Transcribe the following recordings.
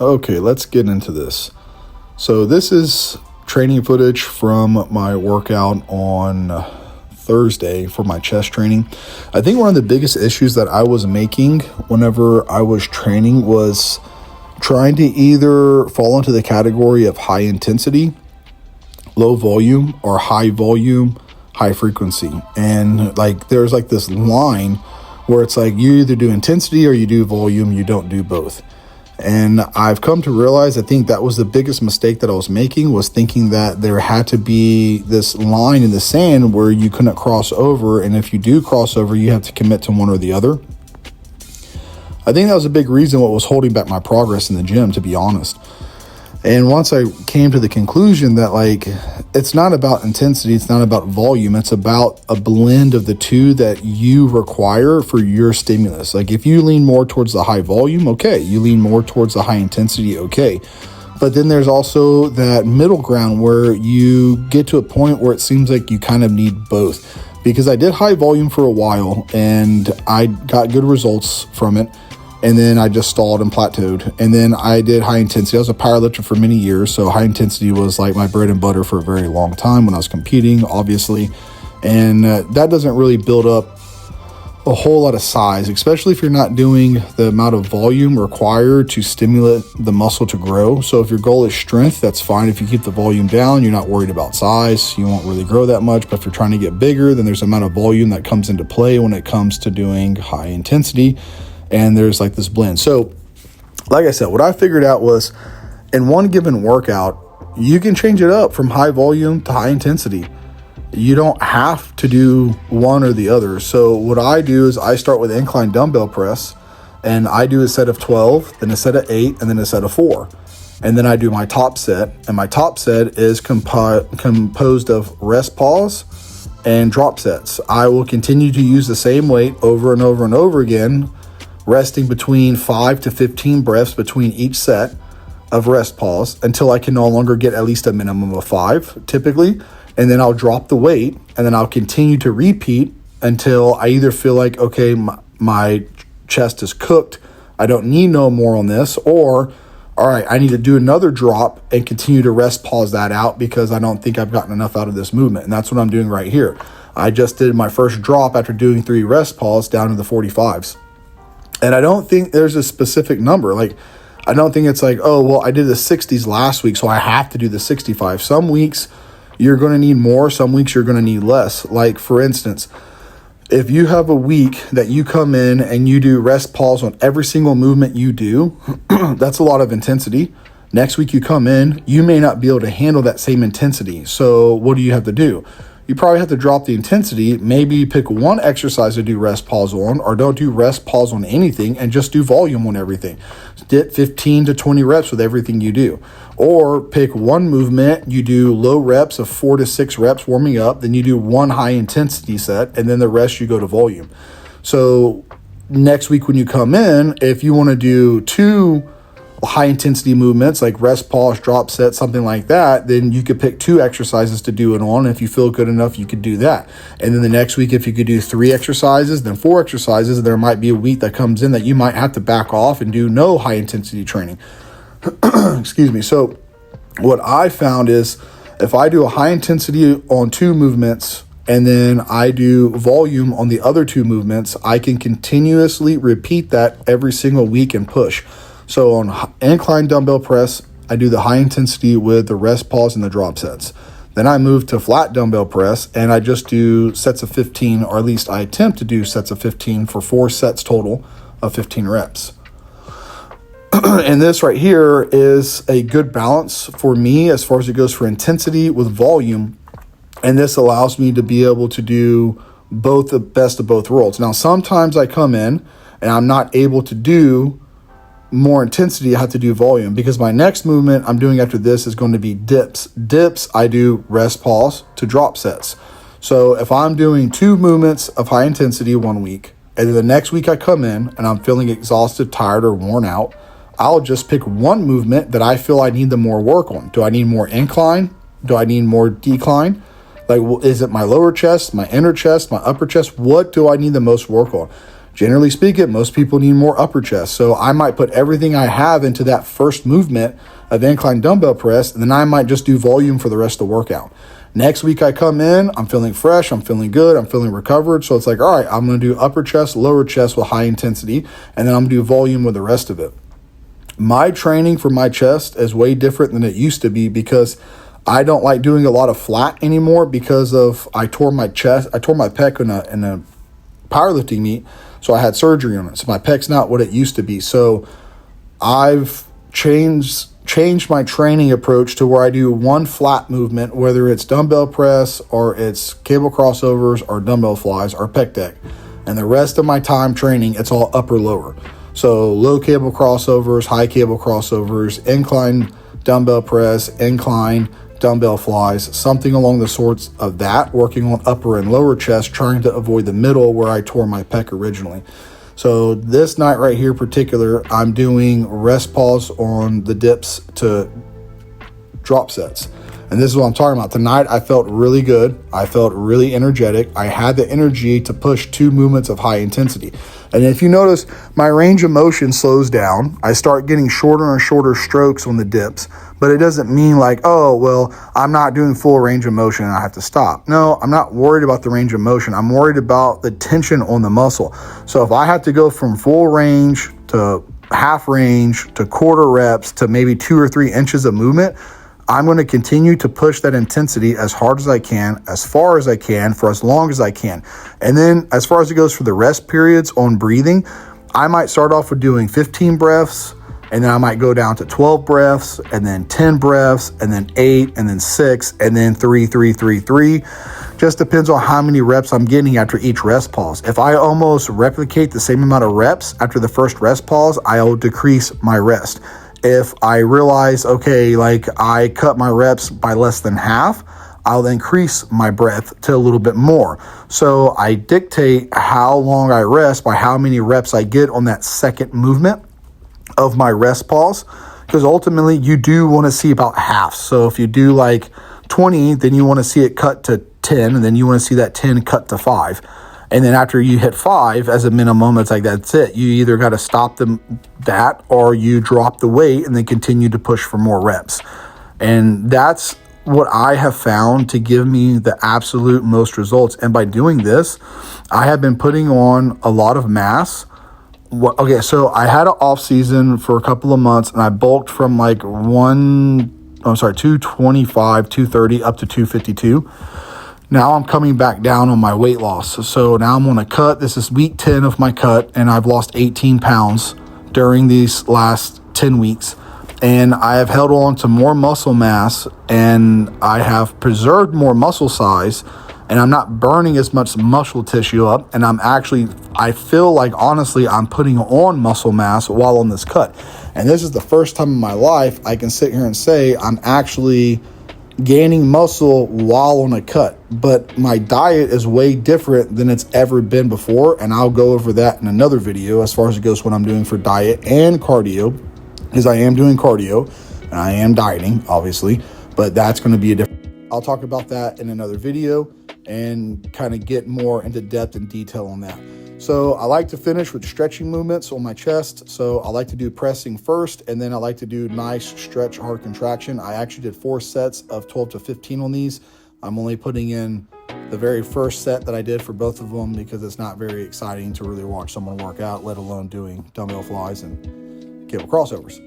Okay, let's get into this. So this is training footage from my workout on Thursday for my chest training. I think one of the biggest issues that I was making whenever I was training was trying to either fall into the category of high intensity, low volume, or high volume, high frequency. And there's this line where it's like you either do intensity or you do volume, you don't do both. And I've come to realize, I think that was the biggest mistake that I was making, was thinking that there had to be this line in the sand where you couldn't cross over. And if you do cross over, you have to commit to one or the other. I think that was a big reason what was holding back my progress in the gym, to be honest. And once I came to the conclusion that it's not about intensity, it's not about volume, it's about a blend of the two that you require for your stimulus. If you lean more towards the high volume, okay. You lean more towards the high intensity, okay. But then there's also that middle ground where you get to a point where it seems like you kind of need both. Because I did high volume for a while and I got good results from it. And then I just stalled and plateaued. And then I did high intensity. I was a powerlifter for many years, so high intensity was like my bread and butter for a very long time when I was competing, obviously. And that doesn't really build up a whole lot of size, especially if you're not doing the amount of volume required to stimulate the muscle to grow. So if your goal is strength, that's fine. If you keep the volume down, you're not worried about size. You won't really grow that much. But if you're trying to get bigger, then there's an amount of volume that comes into play when it comes to doing high intensity. And there's this blend. So like I said, what I figured out was in one given workout, you can change it up from high volume to high intensity. You don't have to do one or the other. So what I do is I start with incline dumbbell press, and I do a set of 12, then a set of 8, and then a set of 4. And then I do my top set, and my top set is composed of rest pause and drop sets. I will continue to use the same weight over and over and over again, resting between 5 to 15 breaths between each set of rest pause until I can no longer get at least a minimum of 5 typically. And then I'll drop the weight, and then I'll continue to repeat until I either feel like, okay, my chest is cooked, I don't need no more on this, or all right, I need to do another drop and continue to rest pause that out because I don't think I've gotten enough out of this movement. And that's what I'm doing right here. I just did my first drop after doing 3 rest pause down to the 45s. And I don't think there's a specific number. I don't think it's oh, well, I did the 60s last week, so I have to do the 65. Some weeks you're going to need more. Some weeks you're going to need less. For instance, if you have a week that you come in and you do rest pause on every single movement you do, that's a lot of intensity. Next week you come in, you may not be able to handle that same intensity. So what do you have to do? You probably have to drop the intensity. Maybe pick one exercise to do rest pause on, or don't do rest pause on anything and just do volume on everything. Get 15 to 20 reps with everything you do. Or pick one movement, you do low reps of 4 to 6 reps warming up, then you do one high intensity set, and then the rest you go to volume. So next week when you come in, if you want to do 2 high intensity movements like rest pause, drop set, something like that, then you could pick 2 exercises to do it on. If you feel good enough, you could do that. And then the next week, if you could do 3 exercises, then 4 exercises, there might be a week that comes in that you might have to back off and do no high intensity training. Excuse me. So what I found is if I do a high intensity on 2 movements and then I do volume on the other 2 movements, I can continuously repeat that every single week and push. So on incline dumbbell press, I do the high intensity with the rest pause and the drop sets. Then I move to flat dumbbell press and I just do sets of 15, or at least I attempt to do sets of 15 for 4 sets total of 15 reps. And this right here is a good balance for me as far as it goes for intensity with volume. And this allows me to be able to do both, the best of both worlds. Now, sometimes I come in and I'm not able to do more intensity. I have to do volume because my next movement I'm doing after this is going to be dips. Dips, I do rest pause to drop sets. So if I'm doing 2 movements of high intensity one week, and then the next week I come in and I'm feeling exhausted, tired, or worn out, I'll just pick one movement that I feel I need the more work on. Do I need more incline? Do I need more decline? Is it my lower chest, my inner chest, my upper chest? What do I need the most work on? Generally speaking, most people need more upper chest. So I might put everything I have into that first movement of incline dumbbell press, and then I might just do volume for the rest of the workout. Next week I come in, I'm feeling fresh, I'm feeling good, I'm feeling recovered. So it's like, all right, I'm going to do upper chest, lower chest with high intensity, and then I'm going to do volume with the rest of it. My training for my chest is way different than it used to be because I don't like doing a lot of flat anymore because of I tore my pec in a powerlifting meet, so I had surgery on it. So my pec's not what it used to be. So I've changed my training approach to where I do one flat movement, whether it's dumbbell press or it's cable crossovers or dumbbell flies or pec deck. And the rest of my time training, it's all upper lower. So low cable crossovers, high cable crossovers, incline dumbbell press, incline dumbbell flies, something along the sorts of that, working on upper and lower chest, trying to avoid the middle where I tore my pec originally. So this night right here in particular, I'm doing rest pause on the dips to drop sets. And this is what I'm talking about. Tonight, I felt really good. I felt really energetic. I had the energy to push 2 movements of high intensity. And if you notice, my range of motion slows down. I start getting shorter and shorter strokes on the dips, but it doesn't mean like, oh, well, I'm not doing full range of motion and I have to stop. No, I'm not worried about the range of motion. I'm worried about the tension on the muscle. So if I have to go from full range to half range to quarter reps to maybe 2 or 3 inches of movement, I'm going to continue to push that intensity as hard as I can, as far as I can, for as long as I can. And then as far as it goes for the rest periods on breathing, I might start off with doing 15 breaths, and then I might go down to 12 breaths, and then 10 breaths, and then 8, and then 6, and then 3, 3, 3, 3. Just depends on how many reps I'm getting after each rest pause. If I almost replicate the same amount of reps after the first rest pause, I'll decrease my rest. If I realize, okay, like I cut my reps by less than half, I'll increase my breath to a little bit more. So I dictate how long I rest by how many reps I get on that second movement of my rest pause, because ultimately you do want to see about half. So if you do like 20, then you want to see it cut to 10, and then you want to see that 10 cut to 5. And then after you hit 5 as a minimum, it's like, that's it. You either got to stop that or you drop the weight and then continue to push for more reps. And that's what I have found to give me the absolute most results. And by doing this, I have been putting on a lot of mass. Okay, so I had an off season for a couple of months and I bulked from like 225, 230 up to 252. Now I'm coming back down on my weight loss. So now I'm on a cut. This is week 10 of my cut, and I've lost 18 pounds during these last 10 weeks. And I have held on to more muscle mass, and I have preserved more muscle size, and I'm not burning as much muscle tissue up. And I feel like, honestly, I'm putting on muscle mass while on this cut. And this is the first time in my life I can sit here and say I'm actually gaining muscle while on a cut. But my diet is way different than it's ever been before, and I'll go over that in another video as far as it goes, what I'm doing for diet and cardio, because I am doing cardio and I am dieting, obviously, but that's going to be I'll talk about that in another video and kind of get more into depth and detail on that. So I like to finish with stretching movements on my chest. So I like to do pressing first, and then I like to do nice stretch, hard contraction. I actually did 4 sets of 12 to 15 on these. I'm only putting in the very first set that I did for both of them because it's not very exciting to really watch someone work out, let alone doing dumbbell flies and cable crossovers.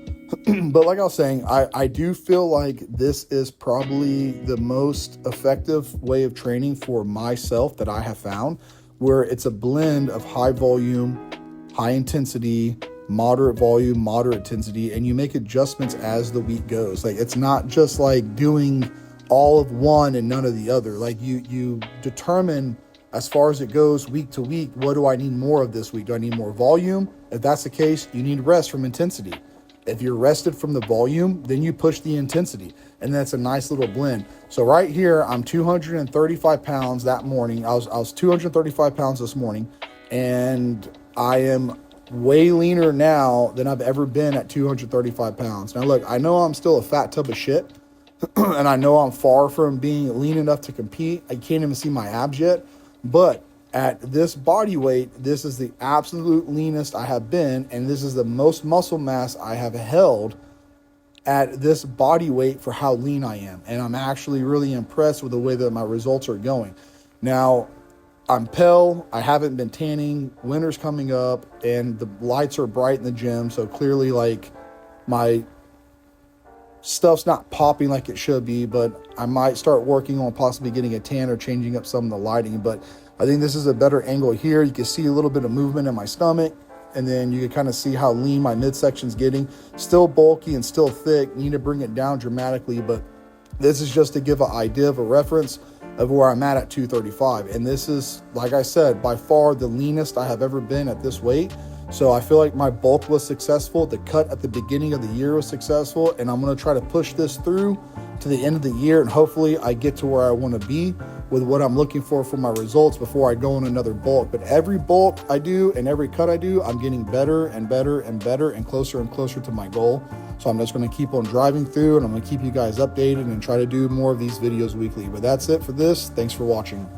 But like I was saying, I do feel like this is probably the most effective way of training for myself that I have found, where it's a blend of high volume, high intensity, moderate volume, moderate intensity, and you make adjustments as the week goes. Like, it's not just like doing all of one and none of the other. Like, you determine as far as it goes week to week, what do I need more of this week? Do I need more volume? If that's the case, you need rest from intensity. If you're rested from the volume, then you push the intensity, and that's a nice little blend. So right here, I'm 235 pounds that morning. I was 235 pounds this morning, and I am way leaner now than I've ever been at 235 pounds. Now look, I know I'm still a fat tub of shit, and I know I'm far from being lean enough to compete. I can't even see my abs yet, but At this body weight, this is the absolute leanest I have been, and this is the most muscle mass I have held at this body weight for how lean I am. And I'm actually really impressed with the way that my results are going. Now, I'm pale, I haven't been tanning, winter's coming up, and the lights are bright in the gym, so clearly like my stuff's not popping like it should be, but I might start working on possibly getting a tan or changing up some of the lighting. But I think this is a better angle here. You can see a little bit of movement in my stomach, and then you can kind of see how lean my midsection's getting. Still bulky and still thick, need to bring it down dramatically, but this is just to give an idea of a reference of where I'm at 235. And this is, like I said, by far the leanest I have ever been at this weight. So I feel like my bulk was successful. The cut at the beginning of the year was successful, and I'm going to try to push this through to the end of the year, and hopefully I get to where I want to be with what I'm looking for my results before I go on another bulk. But every bulk I do and every cut I do, I'm getting better and better and better and closer to my goal. So I'm just going to keep on driving through, and I'm going to keep you guys updated and try to do more of these videos weekly. But that's it for this. Thanks for watching.